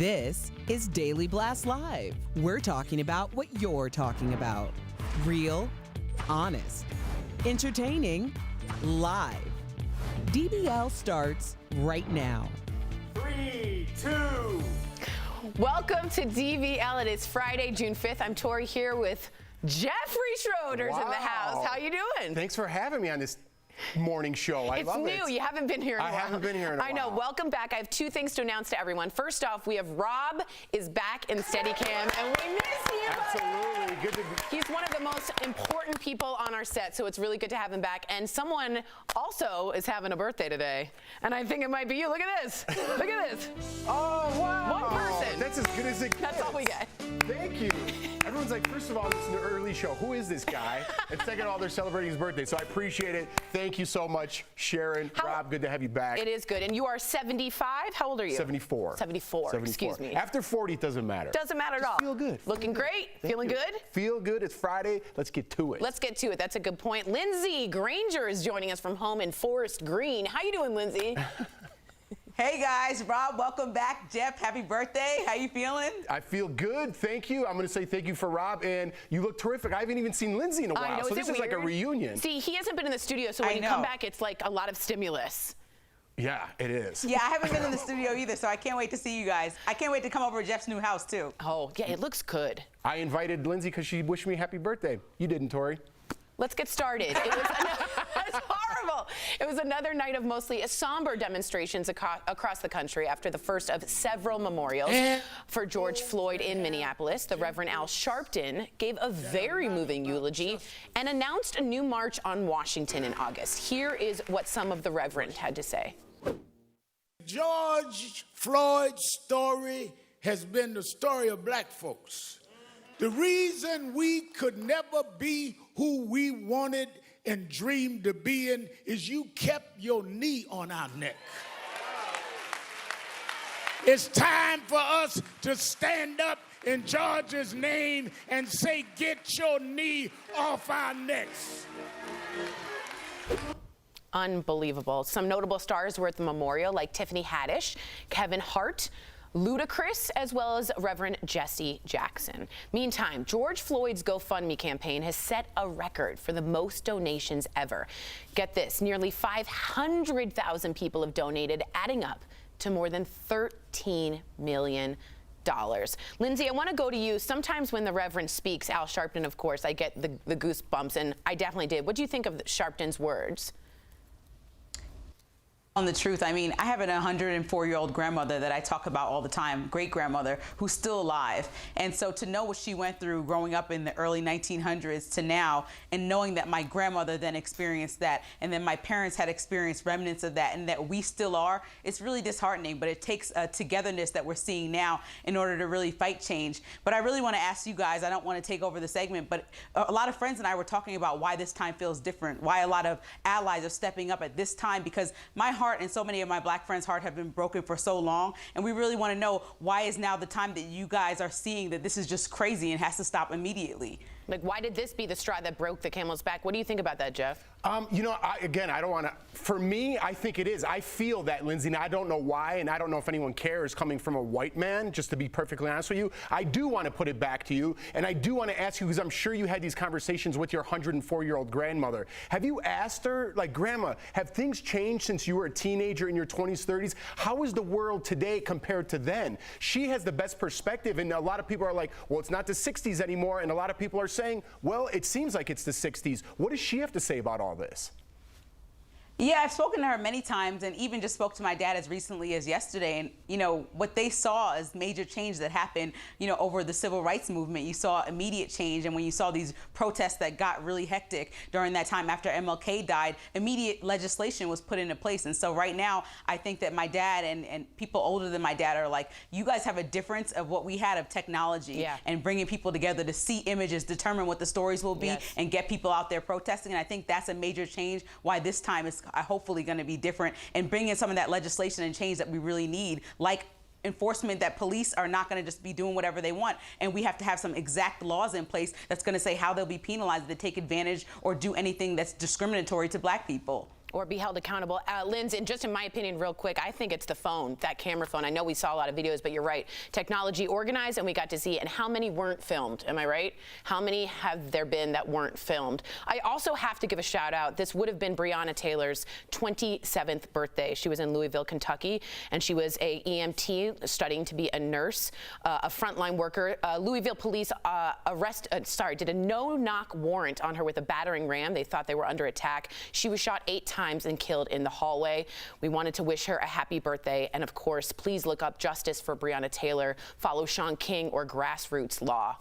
This is Daily Blast Live. We're talking about what you're talking about. Real, honest, entertaining, live. DBL starts right now. 3, 2. Welcome to DBL. It is Friday, June 5th. I'm Tori here with Jeffrey Schroeder's in the house. How you doing? Thanks for having me on this morning show. I love it. It's new. You haven't been here in a while. I haven't been here in a while. I know. Welcome back. I have two things to announce to everyone. First off, we have Rob is back in Steadicam, and we miss you. Absolutely. Good to be. He's one of the most important people on our set, so it's really good to have him back. And someone also is having a birthday today, and I think it might be you. Look at this. Look at this. Oh, wow. One person. That's as good as it gets. That's all we get. Thank you. Everyone's like, first of all, this is an early show. Who is this guy? And second of all, they're celebrating his birthday, so I appreciate it. Thank you so much, Sharon. Rob, good to have you back. It is good. And you are 75? How old are you? 74. 74. Excuse me. After 40, it doesn't matter. Doesn't matter at all. Feel good. Looking great. Feeling good? Feel good. It's Friday. Let's get to it. Let's get to it. That's a good point. Lindsay Granger is joining us from home in Forest Green. How you doing, Lindsay? Hey guys, Rob, welcome back. Jeff, happy birthday. How you feeling? I feel good, thank you. I'm going to say thank you for Rob, and you look terrific. I haven't even seen Lindsay in a while, I know, so this is like a reunion. See, he hasn't been in the studio, so when you come back, it's like a lot of stimulus. Yeah, it is. Yeah, I haven't been in the studio either, so I can't wait to see you guys. I can't wait to come over to Jeff's new house, too. Oh, yeah, it looks good. I invited Lindsay because she wished me happy birthday. You didn't, Tori. Let's get started. It was it's horrible. It was another night of mostly somber demonstrations across the country after the first of several memorials for George Floyd in Minneapolis. The Reverend Al Sharpton gave a very moving eulogy and announced a new march on Washington in August. Here is what some of the Reverend had to say. George Floyd's story has been the story of black folks. The reason we could never be who we wanted and dreamed to be in is you kept your knee on our neck. It's time for us to stand up in George's name and say, get your knee off our necks. Unbelievable. Some notable stars were at the memorial, like Tiffany Haddish, Kevin Hart, Ludacris, as well as Reverend Jesse Jackson. Meantime, George Floyd's GoFundMe campaign has set a record for the most donations ever. Get this, nearly 500,000 people have donated, adding up to more than $13 million. Lindsay, I want to go to you. Sometimes when the Reverend speaks, Al Sharpton, of course, I get the goosebumps, and I definitely did. What do you think of Sharpton's words? On the truth, I mean, I have an 104-year-old grandmother that I talk about all the time, great-grandmother, who's still alive. And so to know what she went through growing up in the early 1900s to now, and knowing that my grandmother then experienced that, and then my parents had experienced remnants of that, and that we still are, it's really disheartening. But it takes a togetherness that we're seeing now in order to really fight change. But I really want to ask you guys, I don't want to take over the segment, but a lot of friends and I were talking about why this time feels different, why a lot of allies are stepping up at this time, because my heart and so many of my black friends' heart have been broken for so long, and we really want to know why is now the time that you guys are seeing that this is just crazy and has to stop immediately. Like, why did this be the straw that broke the camel's back? What do you think about that, Jeff? You know, again, I don't want to, for me, I think it is. I feel that, Lindsay, and I don't know why, and I don't know if anyone cares coming from a white man, just to be perfectly honest with you. I do want to put it back to you, and I do want to ask you, because I'm sure you had these conversations with your 104-year-old grandmother. Have you asked her, like, Grandma, have things changed since you were a teenager in your 20s, 30s? How is the world today compared to then? She has the best perspective, and a lot of people are like, well, it's not the 60s anymore, and a lot of people are saying, well, it seems like it's the 60s. What does she have to say about all this? Yeah, I've spoken to her many times, and even just spoke to my dad as recently as yesterday. And, you know, what they saw as major change that happened, you know, over the civil rights movement, you saw immediate change. And when you saw these protests that got really hectic during that time after MLK died, immediate legislation was put into place. And so right now, I think that my dad and people older than my dad are like, you guys have a difference of what we had of technology and bringing people together to see images, determine what the stories will be, and get people out there protesting. And I think that's a major change why this time is hopefully going to be different, and bring in some of that legislation and change that we really need, like enforcement, that police are not going to just be doing whatever they want, and we have to have some exact laws in place that's going to say how they'll be penalized if they take advantage or do anything that's discriminatory to black people. Or be held accountable. Lindsay, and just in my opinion, real quick, I think it's the phone, that camera phone. I know we saw a lot of videos, but you're right. Technology organized, and we got to see it. And how many weren't filmed? Am I right? How many have there been that weren't filmed? I also have to give a shout out. This would have been Breonna Taylor's 27th birthday. She was in Louisville, Kentucky, and she was a EMT studying to be a nurse, a frontline worker. Louisville police did a no-knock warrant on her with a battering ram. They thought they were under attack. She was shot 8 times and killed in the hallway. We wanted to wish her a happy birthday. And of course, please look up Justice for Breonna Taylor. Follow Sean King or Grassroots Law.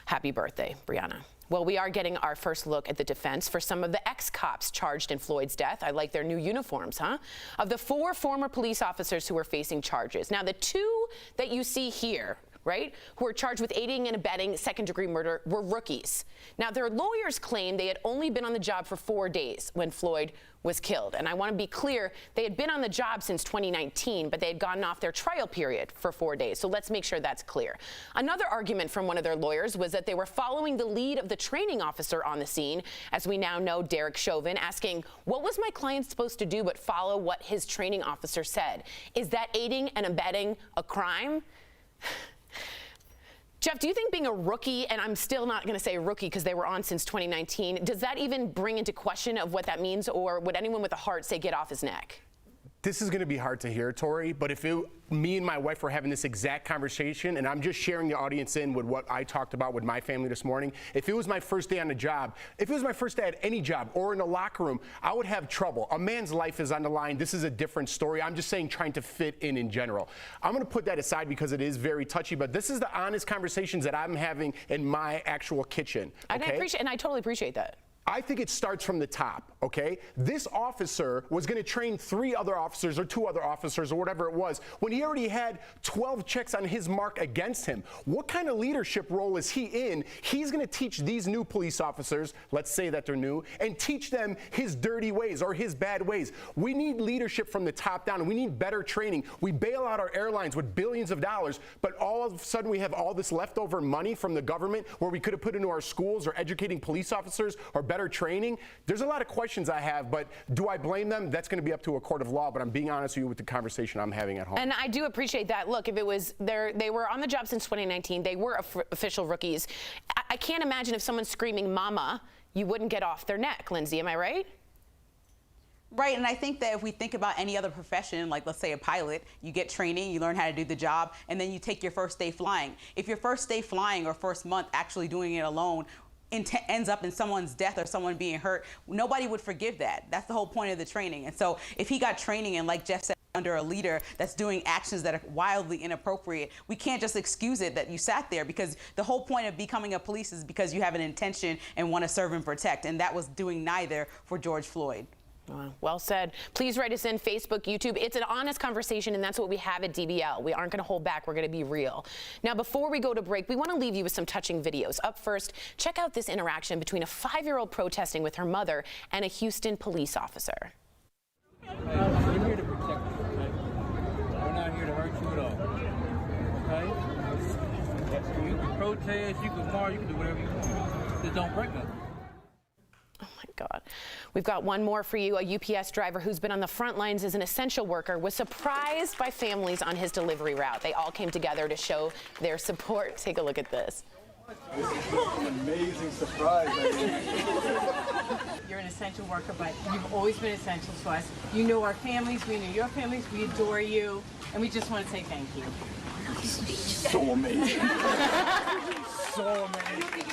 Happy birthday, Breonna. Well, we are getting our first look at the defense for some of the ex-cops charged in Floyd's death. I like their new uniforms, huh? Of the 4 former police officers who are facing charges. Now, the 2 that you see here, right, who are charged with aiding and abetting second-degree murder were rookies. Now, their lawyers claim they had only been on the job for 4 days when Floyd was killed. And I want to be clear, they had been on the job since 2019, but they had gotten off their trial period for 4 days. So let's make sure that's clear. Another argument from one of their lawyers was that they were following the lead of the training officer on the scene, as we now know, Derek Chauvin, asking, what was my client supposed to do but follow what his training officer said? Is that aiding and abetting a crime? Jeff, do you think being a rookie, and I'm still not going to say rookie because they were on since 2019, does that even bring into question of what that means, or would anyone with a heart say get off his neck? This is going to be hard to hear, Tori, but if me and my wife were having this exact conversation, and I'm just sharing the audience in with what I talked about with my family this morning, if it was my first day on the job, if it was my first day at any job or in a locker room, I would have trouble. A man's life is on the line. This is a different story. I'm just saying trying to fit in general. I'm going to put that aside because it is very touchy, but this is the honest conversations that I'm having in my actual kitchen. Okay? And I totally appreciate that. I think it starts from the top, okay? This officer was going to train 3 other officers or 2 other officers or whatever it was when he already had 12 checks on his mark against him. What kind of leadership role is he in? He's going to teach these new police officers, let's say that they're new, and teach them his dirty ways or his bad ways. We need leadership from the top down, and we need better training. We bail out our airlines with billions of dollars, but all of a sudden we have all this leftover money from the government where we could have put into our schools or educating police officers or better training. There's a lot of questions I have, but do I blame them? That's going to be up to a court of law, but I'm being honest with you with the conversation I'm having at home. And I do appreciate that. Look, if it was they were on the job since 2019, they were official rookies. I can't imagine if someone's screaming mama, you wouldn't get off their neck, Lindsay, am I right? Right, and I think that if we think about any other profession, like let's say a pilot, you get training, you learn how to do the job, and then you take your first day flying. If your first day flying or first month actually doing it alone ends up in someone's death or someone being hurt, nobody would forgive that. That's the whole point of the training. And so if he got training and, like Jeff said, under a leader that's doing actions that are wildly inappropriate, we can't just excuse it that you sat there, because the whole point of becoming a police is because you have an intention and want to serve and protect, and that was doing neither for George Floyd. Well said. Please write us in, Facebook, YouTube. It's an honest conversation, and that's what we have at DBL. We aren't going to hold back. We're going to be real. Now, before we go to break, we want to leave you with some touching videos. Up first, check out this interaction between a 5-year-old protesting with her mother and a Houston police officer. We're here to protect you, okay? We're not here to hurt you at all, okay? You can protest, you can march, you can do whatever you want. Just don't break nothing. Oh my God. We've got one more for you. A UPS driver who's been on the front lines as an essential worker was surprised by families on his delivery route. They all came together to show their support. Take a look at this. This is an amazing surprise. You're an essential worker, but you've always been essential to us. You know our families, we know your families, we adore you, and we just want to say thank you. This is so amazing. So amazing.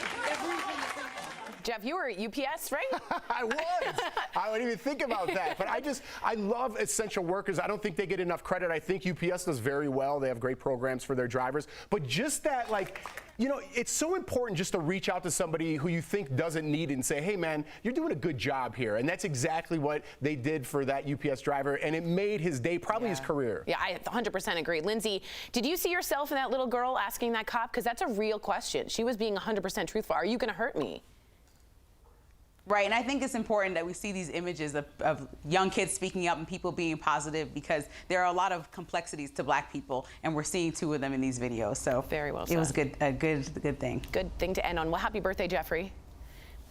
Jeff, you were at UPS, right? I was. I wouldn't even think about that. But I love essential workers. I don't think they get enough credit. I think UPS does very well. They have great programs for their drivers. But just that, like, you know, it's so important just to reach out to somebody who you think doesn't need it and say, hey, man, you're doing a good job here. And that's exactly what they did for that UPS driver. And it made his day, probably his career. Yeah, I 100% agree. Lindsay, did you see yourself in that little girl asking that cop? Because that's a real question. She was being 100% truthful. Are you going to hurt me? Right, and I think it's important that we see these images of young kids speaking up and people being positive, because there are a lot of complexities to Black people, and we're seeing 2 of them in these videos. So very well said. It was a good thing. Good thing to end on. Well, happy birthday, Jeffrey.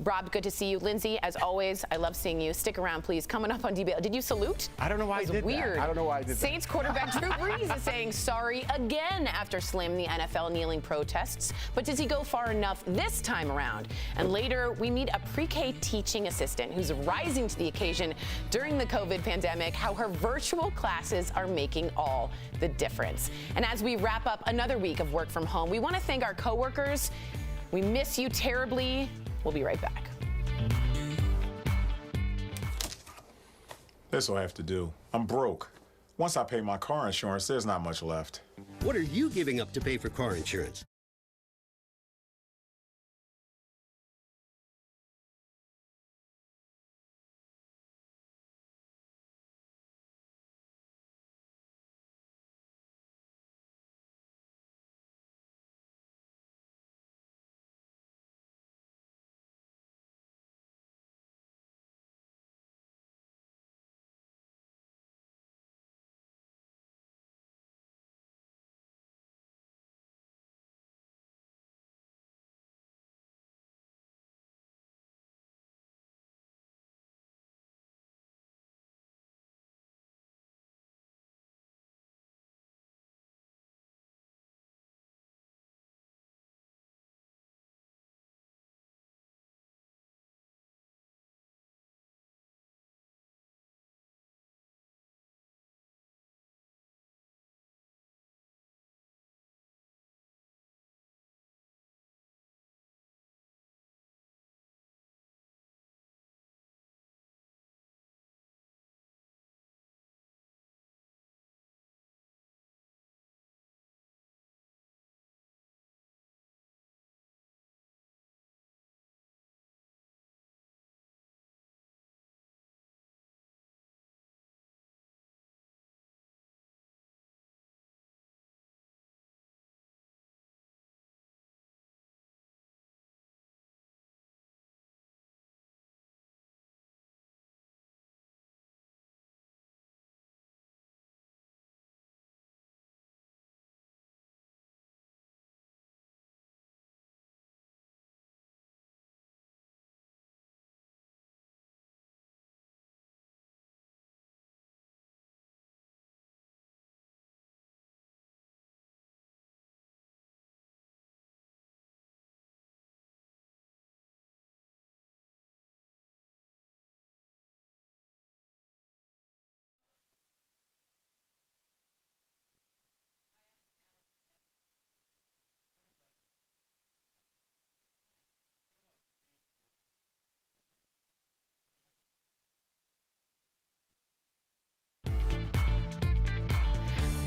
Rob, good to see you. Lindsay, as always, I love seeing you. Stick around, please. Coming up on DBL. Did you salute? I don't know why I did weird. that. I don't know why I did that. Saints quarterback Drew Brees is saying sorry again after slamming the NFL kneeling protests. But does he go far enough this time around? And later, we meet a pre-K teaching assistant who's rising to the occasion during the COVID pandemic, how her virtual classes are making all the difference. And as we wrap up another week of work from home, we want to thank our coworkers. We miss you terribly. We'll be right back. This'll have to do. I'm broke. Once I pay my car insurance, there's not much left. What are you giving up to pay for car insurance?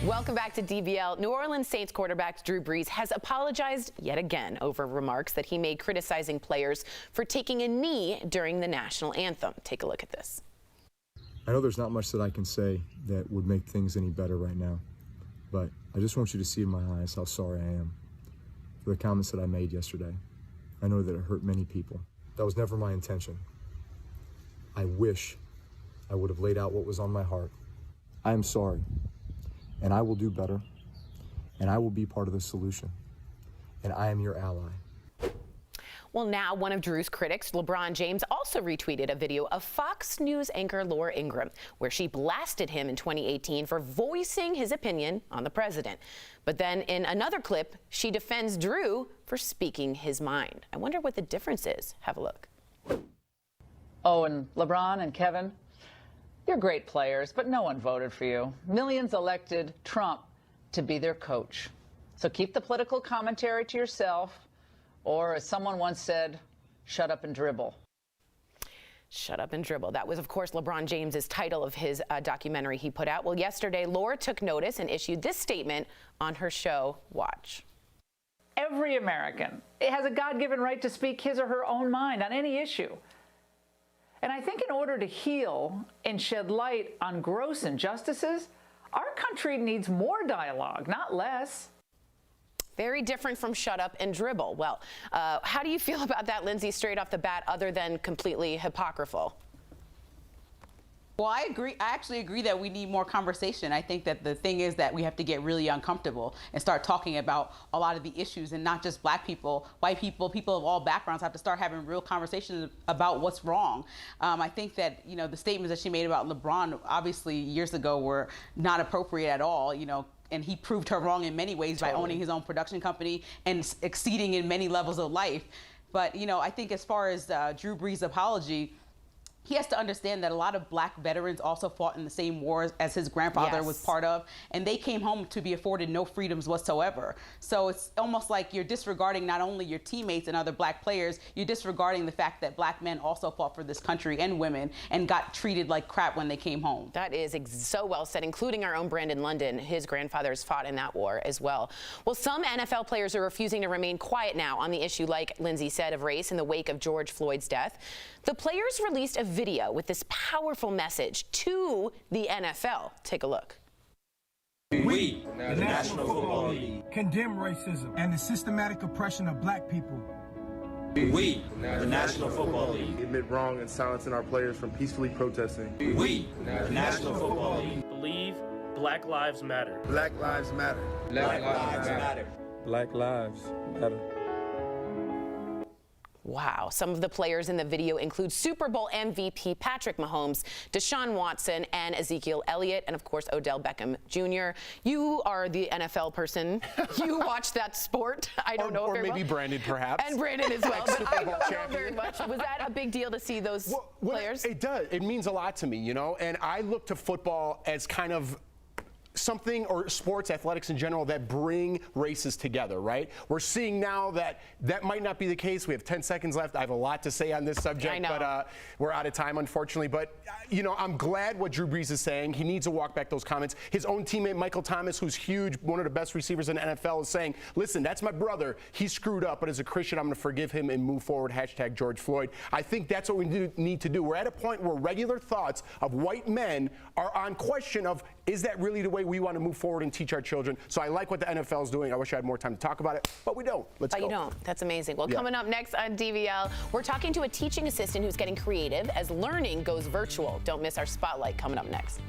Welcome back to DBL. New Orleans Saints quarterback Drew Brees has apologized yet again over remarks that he made criticizing players for taking a knee during the national anthem. Take a look at this. I know there's not much that I can say that would make things any better right now, but I just want you to see in my eyes how sorry I am for the comments that I made yesterday. I know that it hurt many people. That was never my intention. I wish I would have laid out what was on my heart. I am sorry. And I will do better, and I will be part of the solution, and I am your ally. Well, now one of Drew's critics, LeBron James, also retweeted a video of Fox News anchor Laura Ingraham, where she blasted him in 2018 for voicing his opinion on the president. But then in another clip, she defends Drew for speaking his mind. I wonder what the difference is. Have a look. Oh, and LeBron and Kevin, you're great players, but no one voted for you. Millions elected Trump to be their coach. So keep the political commentary to yourself, or as someone once said, shut up and dribble. Shut up and dribble. That was, of course, LeBron James's title of his documentary he put out. Well, yesterday, Laura took notice and issued this statement on her show, Watch. Every American has a God-given right to speak his or her own mind on any issue. And I think in order to heal and shed light on gross injustices, our country needs more dialogue, not less. Very different from shut up and dribble. Well, how do you feel about that, Lindsay, straight off the bat, other than completely hypocritical? Well, I agree. I actually agree that we need more conversation. I think that the thing is that we have to get really uncomfortable and start talking about a lot of the issues, and not just black people, white people, people of all backgrounds have to start having real conversations about what's wrong. I think that, you know, the statements that she made about LeBron, obviously years ago, were not appropriate at all, you know, and he proved her wrong in many ways by owning his own production company and exceeding in many levels of life. But, you know, I think as far as Drew Brees' apology, he has to understand that a lot of black veterans also fought in the same wars as his grandfather was part of, and they came home to be afforded no freedoms whatsoever. So it's almost like you're disregarding not only your teammates and other black players, you're disregarding the fact that black men also fought for this country, and women, and got treated like crap when they came home. That is so well said, including our own Brandon London. His grandfathers fought in that war as well. Well, some NFL players are refusing to remain quiet now on the issue, like Lindsay said, of race in the wake of George Floyd's death. The players released a video with this powerful message to the NFL. Take a look. We, the National Football League, condemn racism and the systematic oppression of black people. We, the National Football League, admit wrong and silencing our players from peacefully protesting. We, the National Football League, believe Black Lives Matter. Black Lives Matter. Black Lives Matter. Black Lives Matter. Wow. Some of the players in the video include Super Bowl MVP Patrick Mahomes, Deshaun Watson, and Ezekiel Elliott, and of course Odell Beckham Jr. You are the NFL person. You watch that sport. I don't know or very maybe well. Brandon, perhaps. And Brandon as well. But I don't know champion. very much. Was that a big deal to see those players? It does. It means a lot to me, you know. And I look to football as kind of something, or sports, athletics in general, that bring races together, right? We're seeing now that that might not be the case. We have 10 seconds left. I have a lot to say on this subject, but we're out of time, unfortunately. But, you know, I'm glad what Drew Brees is saying. He needs to walk back those comments. His own teammate, Michael Thomas, who's huge, one of the best receivers in the NFL, is saying, listen, that's my brother. He screwed up, but as a Christian, I'm going to forgive him and move forward. # George Floyd. I think that's what we need to do. We're at a point where regular thoughts of white men are on question of, is that really the way we want to move forward and teach our children? So I like what the NFL is doing. I wish I had more time to talk about it, but we don't. Let's go. But you don't. That's amazing. Well, coming up next on DBL, we're talking to a teaching assistant who's getting creative as learning goes virtual. Don't miss our spotlight coming up next.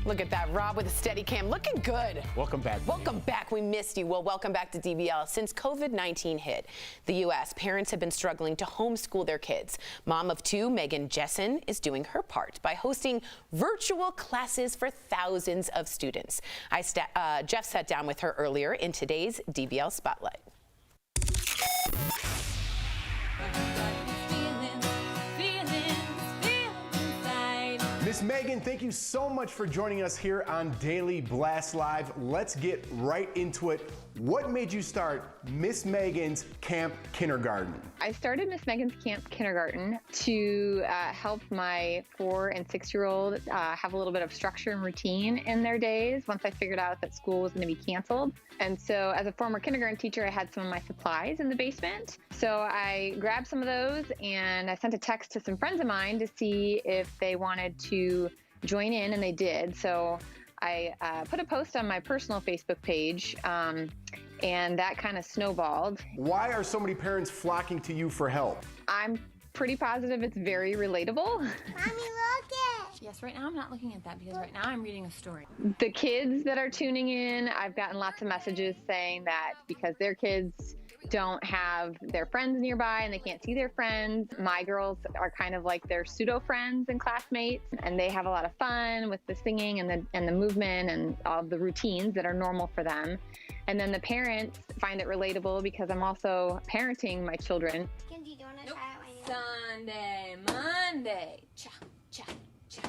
Look at that, Rob with a steady cam, looking good. Welcome back. Welcome back. We missed you. Well, welcome back to DBL. Since COVID-19 hit the U.S., parents have been struggling to homeschool their kids. Mom of two, Megan Jessen, is doing her part by hosting virtual classes for thousands of students. Jeff sat down with her earlier in today's DBL Spotlight. Miss Megan, thank you so much for joining us here on Daily Blast Live. Let's get right into it. What made you start Miss Megan's Camp Kindergarten? I started Miss Megan's Camp Kindergarten to help my 4- and 6-year-old have a little bit of structure and routine in their days once I figured out that school was going to be canceled. And so as a former kindergarten teacher, I had some of my supplies in the basement. So I grabbed some of those and I sent a text to some friends of mine to see if they wanted to join in, and they did. So I put a post on my personal Facebook page, and that kind of snowballed. Why are so many parents flocking to you for help? I'm pretty positive it's very relatable. Mommy, look it! Yes, right now I'm not looking at that because right now I'm reading a story. The kids that are tuning in, I've gotten lots of messages saying that because their kids don't have their friends nearby and they can't see their friends. My girls are kind of like their pseudo friends and classmates, and they have a lot of fun with the singing and the movement and all the routines that are normal for them. And then the parents find it relatable because I'm also parenting my children. Kenzie, do you want to Nope. try it right Sunday, Monday, cha, cha, cha.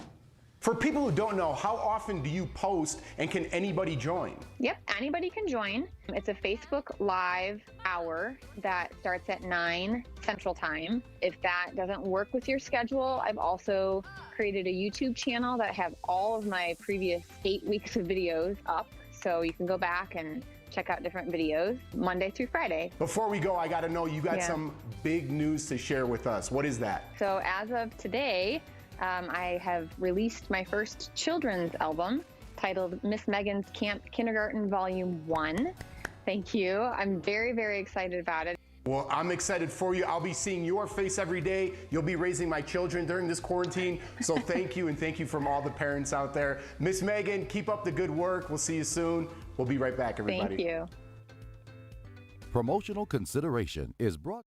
For people who don't know, how often do you post and can anybody join? Yep, anybody can join. It's a Facebook Live hour that starts at 9 Central Time. If that doesn't work with your schedule, I've also created a YouTube channel that have all of my previous 8 weeks of videos up. So you can go back and check out different videos Monday through Friday. Before we go, I got to know, you got some big news to share with us. What is that? So as of today, I have released my first children's album titled Miss Megan's Camp Kindergarten Volume 1. Thank you. I'm very, very excited about it. Well, I'm excited for you. I'll be seeing your face every day. You'll be raising my children during this quarantine. So thank you, and thank you from all the parents out there. Miss Megan, keep up the good work. We'll see you soon. We'll be right back, everybody. Thank you. Promotional consideration is brought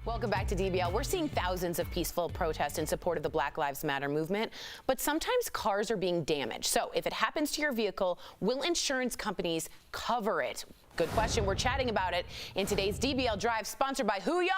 Welcome back to DBL. We're seeing thousands of peaceful protests in support of the Black Lives Matter movement, but sometimes cars are being damaged. So if it happens to your vehicle, will insurance companies cover it? Good question. We're chatting about it in today's DBL Drive, sponsored by who, y'all?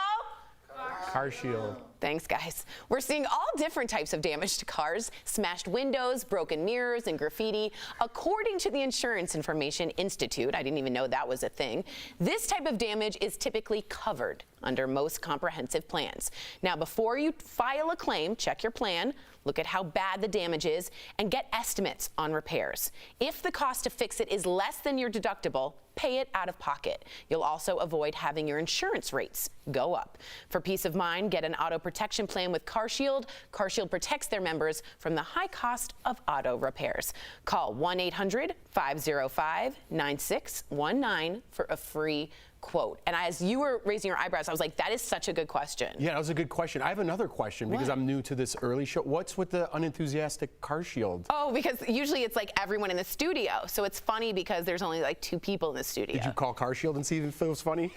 Car Shield. Thanks, guys. We're seeing all different types of damage to cars, smashed windows, broken mirrors, and graffiti. According to the Insurance Information Institute, I didn't even know that was a thing, this type of damage is typically covered under most comprehensive plans. Now, before you file a claim, check your plan, look at how bad the damage is, and get estimates on repairs. If the cost to fix it is less than your deductible, pay it out of pocket. You'll also avoid having your insurance rates go up. For peace of mind, get an auto protection plan with Car Shield. Car Shield protects their members from the high cost of auto repairs. Call 1-800-505-9619 for a free quote. And as you were raising your eyebrows, I was like, that is such a good question. Yeah, that was a good question. I have another question because I'm new to this early show. What's with the unenthusiastic Car Shield? Oh, because usually it's like everyone in the studio. So it's funny because there's only like 2 people in the studio. Did you call Car Shield and see if it was funny?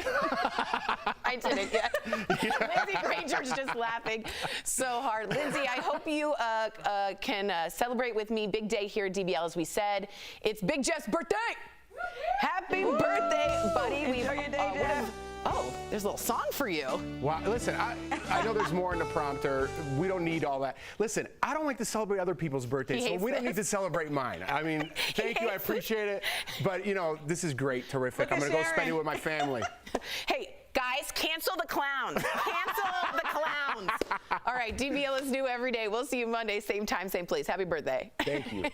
I didn't yet. Lindsay Granger's just laughing so hard. Lindsay, I hope you can celebrate with me. Big day here at DBL, as we said. It's Big Jeff's birthday. Happy birthday, buddy. Enjoy your day, Jeff. Oh, there's a little song for you. Wow, listen, I know there's more in the prompter. We don't need all that. Listen, I don't like to celebrate other people's birthdays, so we don't need to celebrate mine. I mean, thank you, I appreciate it. But, you know, this is great, terrific. I'm going to go spend it with my family. Hey, guys, cancel the clowns. Cancel the clowns. All right, DBL is new every day. We'll see you Monday, same time, same place. Happy birthday. Thank you.